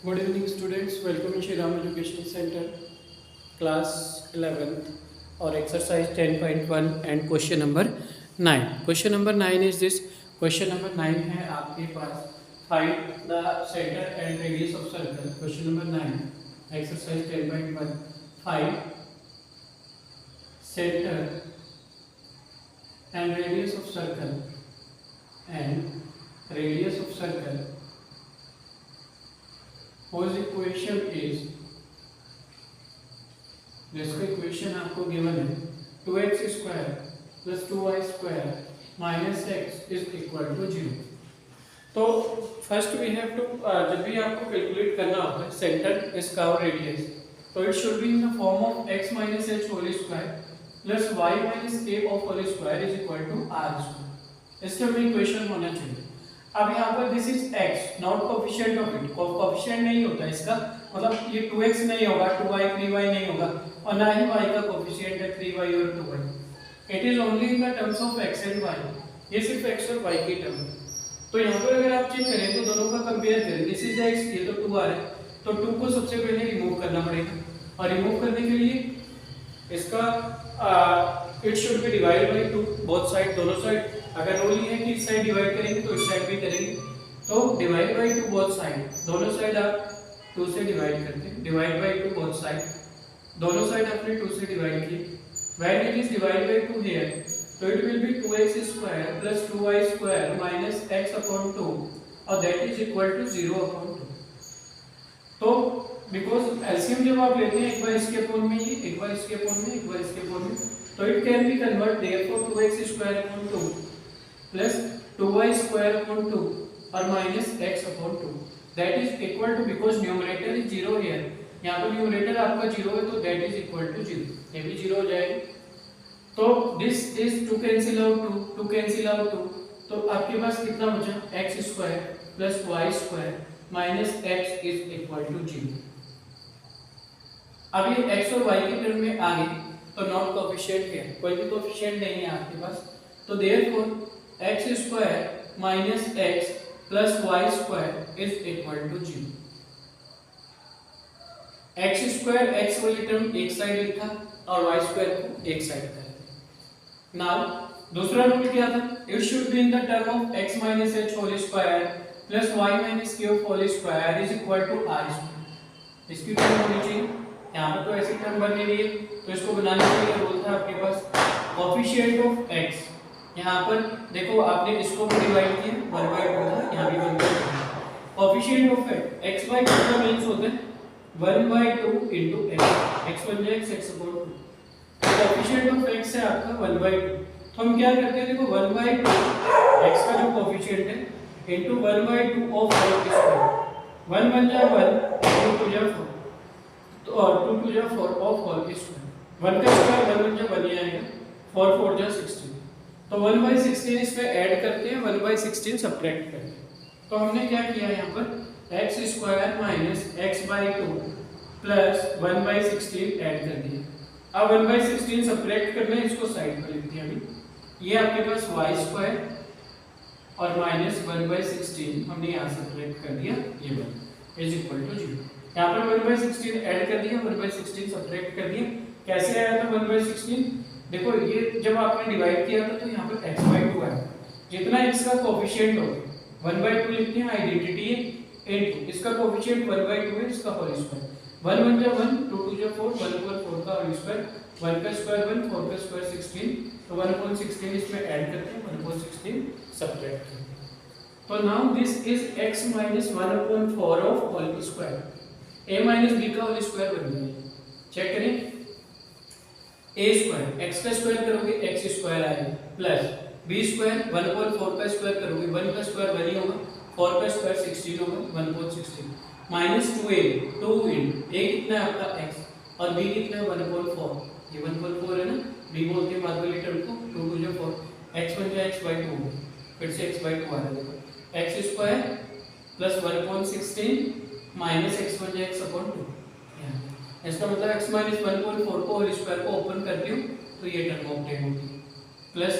Good evening students, welcome in Shri Ram Education Center, class 11th or exercise 10.1 and question number 9. Question number 9 is this. Question number 9 है आपके पास find the center and radius of circle. Question number 9 exercise 10.1 find center and radius of circle and radius of circle whose equation is, जिसका equation आपको given है 2x square plus 2y square minus x is equal to 0। तो first we have to, जब भी आपको calculate करना होता है सेंटर इज कर्व रेडियस, तो it should be in the form of x minus h whole square plus y minus a of whole square is equal to r square. इसका भी equation होना चाहिए। अब यहाँ पर this is x naught coefficient of it, coefficient नहीं होता इसका, मतलब ये 2x नहीं होगा, 2y 3y नहीं होगा, और ना ही y का कोफिशिएंट है 3y और 2y। It is only in the terms of x and y, ये सिर्फ x और y की टर्म है। तो यहाँ पर अगर आप चेक करें तो दोनों का कंपेयर करें, दिस इज x, ये तो 2 आ रहा है, तो 2 को सबसे पहले रिमूव करना पड़ेगा, और रिमूव करने के लिए इसका it should B divide by 2 both side, दोनों साइड। अगर रूल ये है कि इस साइड डिवाइड करेंगे तो इस साइड भी करेंगे, तो डिवाइड बाय 2 बोथ साइड, दोनों साइड आप 2 से डिवाइड करते हैं, डिवाइड बाय 2 बोथ साइड, दोनों साइड आपने 2 से डिवाइड किए। When it is divide by 2 here, तो it will be 2x square plus 2y square minus x upon 2, और that is equal to 0 upon 2। तो बिकॉज एलसीएम जब आप लेते हैं, एक बार इसके अपॉन में ये, एक बार इसके अपॉन में, एक बार इसके अपॉन में, तो it can be convert therefore 2x square upon 2 प्लस 2y स्क्वायर अपॉन 2 और minus x upon 2, that is equal to, because numerator is 0 here, यहाँ पर न्यूमरेटर आपका 0 है, तो दैट इज इक्वल टू 0, ये भी 0 हो जाएगा। तो this is 2 cancel out 2, 2 cancel out 2, तो आपके पास कितना बचा, x square plus y square minus x is equal to 0। अब ये x और y की टर्म में आ गए, तो नॉट कोफिशिएंट है, कोई भी कोफिशिएंट नहीं है आपके पास, तो therefore x square minus x plus y square is equal to 0। x square x वाली टर्म एक साइड लिखा और y स्क्वायर को एक साइड कर दिया। नाउ दूसरा रूल क्या था, it should be in the term of x minus h whole square plus y minus k whole square is equal to r square. इसकी टर्म होनी चाहिए, यहाँ पर तो ऐसी टर्म बनी हुई है, तो इसको बनाने के लिए रूल था आपके पास कोफिशिएंट ऑफ x। यहाँ पर देखो आपने इसको भी डिवाइड किया, 1/2 था, यहाँ भी 1/2। कोफिशिएंट ऑफ x बाय 2 का मींस होता है 1/2 इनटू x बन जाए x अपॉन 2। तो कोफिशिएंट ऑफ x है आपका 1/2, तो हम क्या करते हैं, देखो 1/2 x का जो कोफिशिएंट है इनटू 1/2 ऑफ y स्क्वायर, 1 बन जाए 1, 2 टू जा 4, तो और 2 टू जा 4 ऑफ होल स्क्वायर, 1 का स्क्वायर 1 बन जाए 1 ही आएगा, 4 4 जा 16, तो 1/16 इसमें ऐड करते हैं, 1/16 सब्ट्रैक्ट करते हैं। तो हमने क्या किया यहाँ पर x square minus x/2 plus 1/16 add कर दिया। अब 1/16 सब्ट्रैक्ट करना है, इसको साइड पर लिख दिया अभी। ये आपके पास y स्क्वायर और माइनस 1/16 हमने यहाँ सब्ट्रैक्ट कर दिया, ये बन इज इक्वल टू 0। यहाँ पर 1/16 ऐड कर दिया, 1/16 सब्ट्रैक्ट कर दिया। कैसे आया था 1/16, देखो ये जब आपने डिवाइड किया था तो यहाँ पर x/2 आया, जितना x का कोफिशिएंट हो 1/2 लिखते हैं, आइडेंटिटी है, इनटू इसका कोफिशिएंट 1/2 है, इसका होल स्क्वायर, 1 1 जा 1, 2 2 जा 4, 1 + 4 का होल स्क्वायर, 1 का स्क्वायर 1, 4 का स्क्वायर 16, तो 1/16 इसमें ऐड करते हैं, 1/16 सब्ट्रैक्ट करते हैं। तो now this is x - 1/4 of whole square, a - b का होल स्क्वायर बन गया। चेक करें, a स्क्वायर x का स्क्वायर करोगे x स्क्वायर आएगा, प्लस b स्क्वायर 1/4 का स्क्वायर करोगे 1 का स्क्वायर 1 ही होगा, 4 का स्क्वायर 16 होगा, 1/16 माइनस 2a, 2 इन a कितना है आपका x और b कितना है 1/4, ये 1/4 है ना, b बोलते हैं बाद वाली टर्म को, 2 2 जा 4, x बन जाए x/2, फिर से x/2 आ रहा है, x square plus 1/16 minus x बन जाए x/2। इसका मतलब x - 1/4 को होल स्क्वायर को ओपन करती हूँ तो ये टर्म ऑब्टेन होती है, प्लस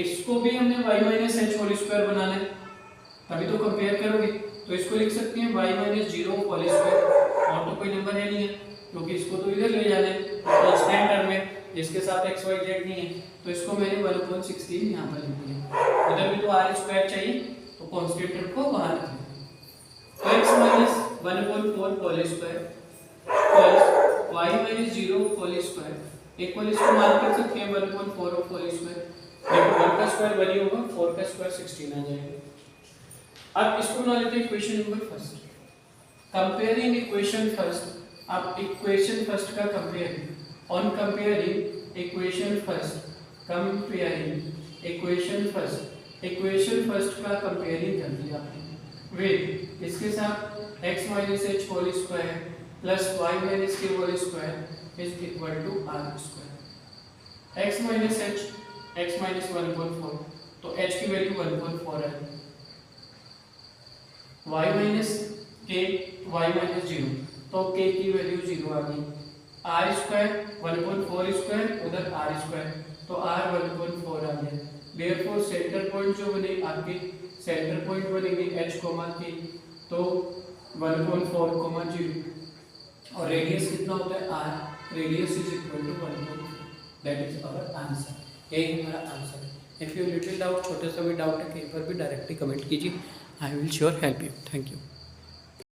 इसको भी हमने y - h होल स्क्वायर बनाना है, तभी तो कंपेयर करोगे, तो इसको लिख सकते हैं y माइनस 0 होल स्क्वायर, और तो कोई नंबर है नहीं है क्योंकि इसको तो इधर ले जाना है कांस्टेंट टर्म में जिसके साथ x y z नहीं है, तो इसको मैंने 1/16 यहाँ पर लिख दिया। उधर भी तो r स्क्वायर चाहिए तो कांस्टेंट टर्म को बाहर रख देते हैं। तो x minus 1/4 whole square plus y minus 0 whole square equal, इसको मान कर सकते हैं 1/4 ऑफ होल स्क्वायर। देखो 1 का स्क्वायर 1 ही होगा, 4 का स्क्वायर 16 आ जाएगा। अब इसको बना लेते हैं equation number first, comparing equation first. अब इक्वेशन फर्स्ट का comparing, on comparing equation first, comparing equation first, equation first का कंपेयरिंग कर दिया आपने विद इसके साथ x minus h whole square plus y minus k whole square is equal to r square. x minus h, x minus 1/4 तो h की value 1/4 है, y minus k, y minus 0 तो k की वैल्यू 0 आ गई, r square 1/4 square उधर r square तो r 1/4 आ गया। Therefore centre point जो बने आपके सेंटर पॉइंट बनेंगे h, k तो 1/4, 0 और रेडियस कितना होता है r, radius is equal to 1/4। That is our answer, यही हमारा आंसर है। इफ यू लिटिल डाउट, छोटा सा भी डाउट है कहीं पर भी डायरेक्टली कमेंट कीजिए, I will sure help you. Thank you.